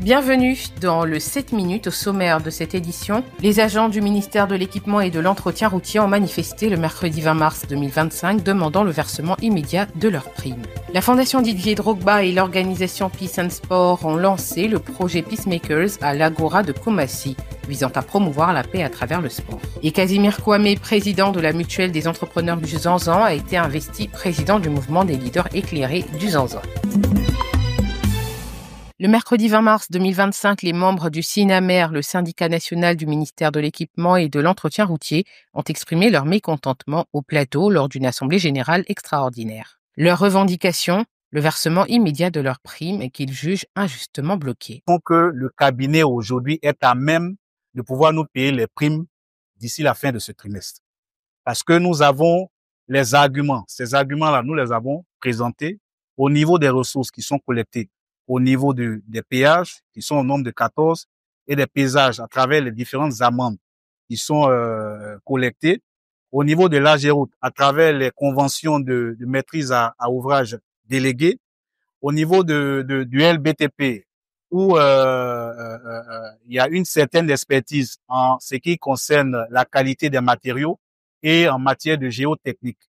Bienvenue dans le 7 minutes. Au sommaire de cette édition. Les agents du ministère de l'Équipement et de l'Entretien routier ont manifesté le mercredi 20 mars 2025 demandant le versement immédiat de leurs primes. La Fondation Didier Drogba et l'organisation Peace and Sport ont lancé le projet Peacemakers à l'Agora de Koumassi, visant à promouvoir la paix à travers le sport. Et Casimir Kwame, président de la mutuelle des entrepreneurs du Zanzan, a été investi président du mouvement des leaders éclairés du Zanzan. Le mercredi 20 mars 2025, les membres du SINAMER, le syndicat national du ministère de l'Équipement et de l'Entretien routier, ont exprimé leur mécontentement au plateau lors d'une assemblée générale extraordinaire. Leur revendication, le versement immédiat de leurs primes qu'ils jugent injustement bloquées. Pour que le cabinet aujourd'hui est à même de pouvoir nous payer les primes d'ici la fin de ce trimestre. Parce que nous avons les arguments. Ces arguments-là, nous les avons présentés au niveau des ressources qui sont collectées, au niveau des péages, qui sont au nombre de 14, et des péages à travers les différentes amendes qui sont collectées, au niveau de l'AGEROUTE, à travers les conventions de maîtrise à ouvrage délégués, au niveau du LBTP, où il y a une certaine expertise en ce qui concerne la qualité des matériaux et en matière de géotechnique.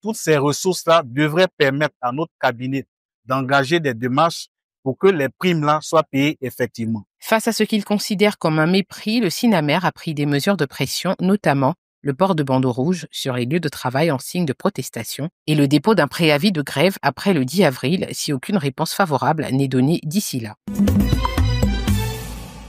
Toutes ces ressources-là devraient permettre à notre cabinet d'engager des démarches pour que les primes-là soient payées effectivement. Face à ce qu'il considère comme un mépris, le SINAMER a pris des mesures de pression, notamment le port de bandeaux rouges sur les lieux de travail en signe de protestation et le dépôt d'un préavis de grève après le 10 avril si aucune réponse favorable n'est donnée d'ici là.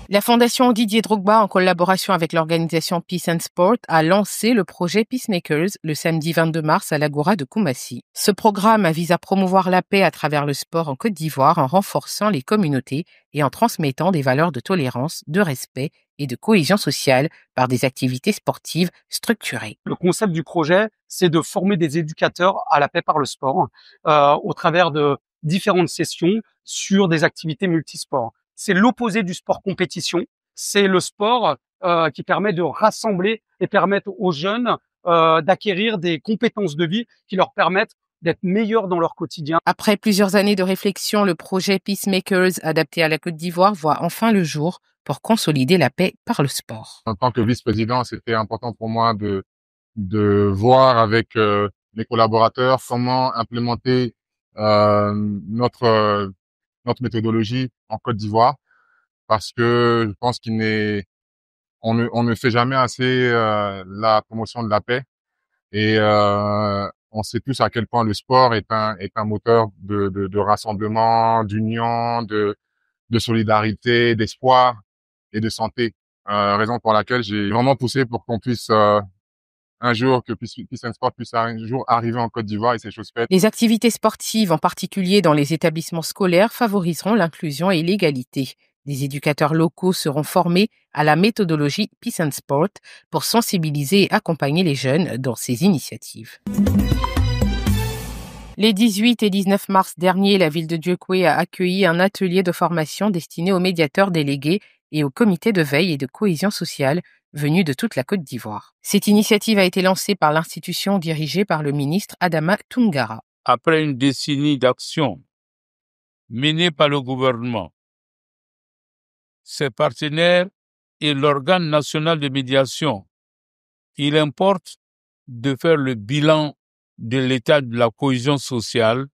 La Fondation Didier Drogba, en collaboration avec l'organisation Peace and Sport, a lancé le projet Peacemakers le samedi 22 mars à l'Agora de Koumassi. Ce programme vise à promouvoir la paix à travers le sport en Côte d'Ivoire en renforçant les communautés et en transmettant des valeurs de tolérance, de respect et de cohésion sociale par des activités sportives structurées. Le concept du projet, c'est de former des éducateurs à la paix par le sport au travers de différentes sessions sur des activités multisports. C'est l'opposé du sport compétition. C'est le sport qui permet de rassembler et permettre aux jeunes d'acquérir des compétences de vie qui leur permettent d'être meilleurs dans leur quotidien. Après plusieurs années de réflexion, le projet Peacemakers adapté à la Côte d'Ivoire voit enfin le jour pour consolider la paix par le sport. En tant que vice-président, c'était important pour moi de voir avec les collaborateurs comment implémenter notre méthodologie en Côte d'Ivoire, parce que je pense on ne fait jamais assez la promotion de la paix, et on sait tous à quel point le sport est un moteur de rassemblement, d'union, de solidarité, d'espoir et de santé. Raison pour laquelle j'ai vraiment poussé pour qu'on puisse un jour que Peace and Sport puisse un jour arriver en Côte d'Ivoire, et ces choses faites. Les activités sportives, en particulier dans les établissements scolaires, favoriseront l'inclusion et l'égalité. Des éducateurs locaux seront formés à la méthodologie Peace and Sport pour sensibiliser et accompagner les jeunes dans ces initiatives. Les 18 et 19 mars dernier, la ville de Dieukwé a accueilli un atelier de formation destiné aux médiateurs délégués et au comité de veille et de cohésion sociale venus de toute la Côte d'Ivoire. Cette initiative a été lancée par l'institution dirigée par le ministre Adama Toungara. Après une décennie d'action menée par le gouvernement, ses partenaires et l'organe national de médiation, il importe de faire le bilan de l'état de la cohésion sociale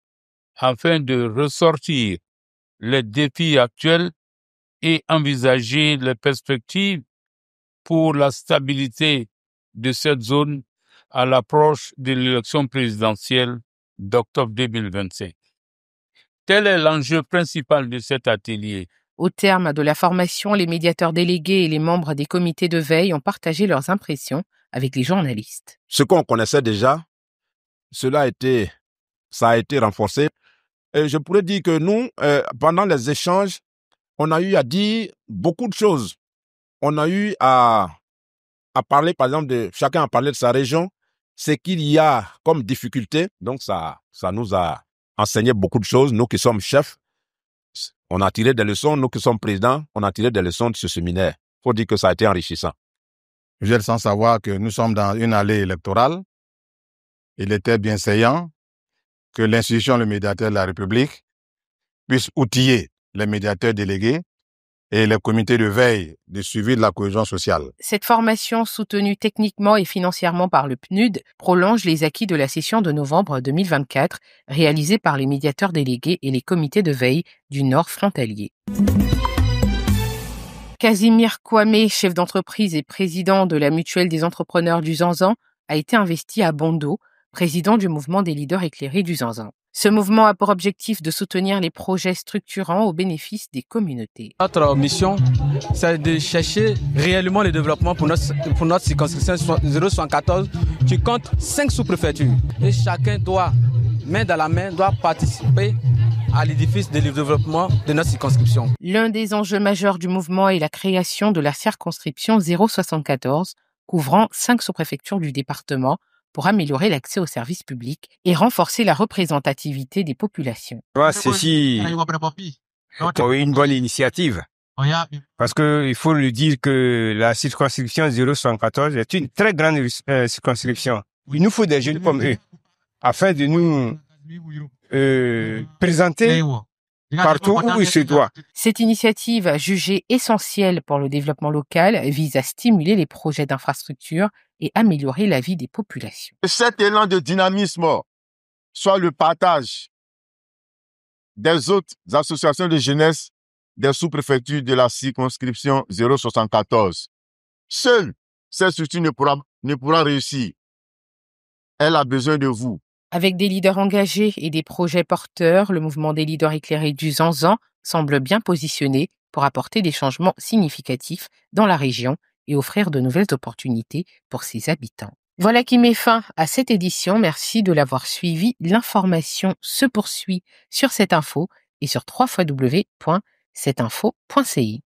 afin de ressortir les défis actuels et envisager les perspectives pour la stabilité de cette zone à l'approche de l'élection présidentielle d'octobre 2025. Tel est l'enjeu principal de cet atelier. Au terme de la formation, les médiateurs délégués et les membres des comités de veille ont partagé leurs impressions avec les journalistes. Ce qu'on connaissait déjà, ça a été renforcé. Et je pourrais dire que nous, pendant les échanges, on a eu à dire beaucoup de choses. On a eu à parler, par exemple, chacun a parlé de sa région, ce qu'il y a comme difficulté. Donc, ça nous a enseigné beaucoup de choses. Nous qui sommes chefs, on a tiré des leçons. Nous qui sommes présidents, on a tiré des leçons de ce séminaire. Il faut dire que ça a été enrichissant. J'ai le sens savoir que nous sommes dans une allée électorale. Il était bien saillant que l'institution, le médiateur de la République, puisse outiller les médiateurs délégués et les comités de veille de suivi de la cohésion sociale. Cette formation, soutenue techniquement et financièrement par le PNUD, prolonge les acquis de la session de novembre 2024, réalisée par les médiateurs délégués et les comités de veille du Nord frontalier. Casimir Kwame, chef d'entreprise et président de la Mutuelle des entrepreneurs du Zanzan, a été investi à Bondo, président du mouvement des leaders éclairés du Zanzan. Ce mouvement a pour objectif de soutenir les projets structurants au bénéfice des communautés. Notre mission, c'est de chercher réellement le développement pour notre circonscription 074 qui compte 5 sous-préfectures. Et chacun doit, main dans la main, doit participer à l'édifice de développement de notre circonscription. L'un des enjeux majeurs du mouvement est la création de la circonscription 074, couvrant 5 sous-préfectures du département, pour améliorer l'accès aux services publics et renforcer la représentativité des populations. Ceci est une bonne initiative. Parce que il faut le dire que la circonscription 074 est une très grande circonscription. Il nous faut des jeunes comme eux, afin de nous présenter partout où il se doit. Cette initiative, jugée essentielle pour le développement local, vise à stimuler les projets d'infrastructure et améliorer la vie des populations. Cet élan de dynamisme soit le partage des autres associations de jeunesse des sous-préfectures de la circonscription 074. Seule cette structure ne pourra réussir. Elle a besoin de vous. Avec des leaders engagés et des projets porteurs, le mouvement des leaders éclairés du Zanzan semble bien positionné pour apporter des changements significatifs dans la région et offrir de nouvelles opportunités pour ses habitants. Voilà qui met fin à cette édition. Merci de l'avoir suivi. L'information se poursuit sur cette info et sur www.cetteinfo.ci.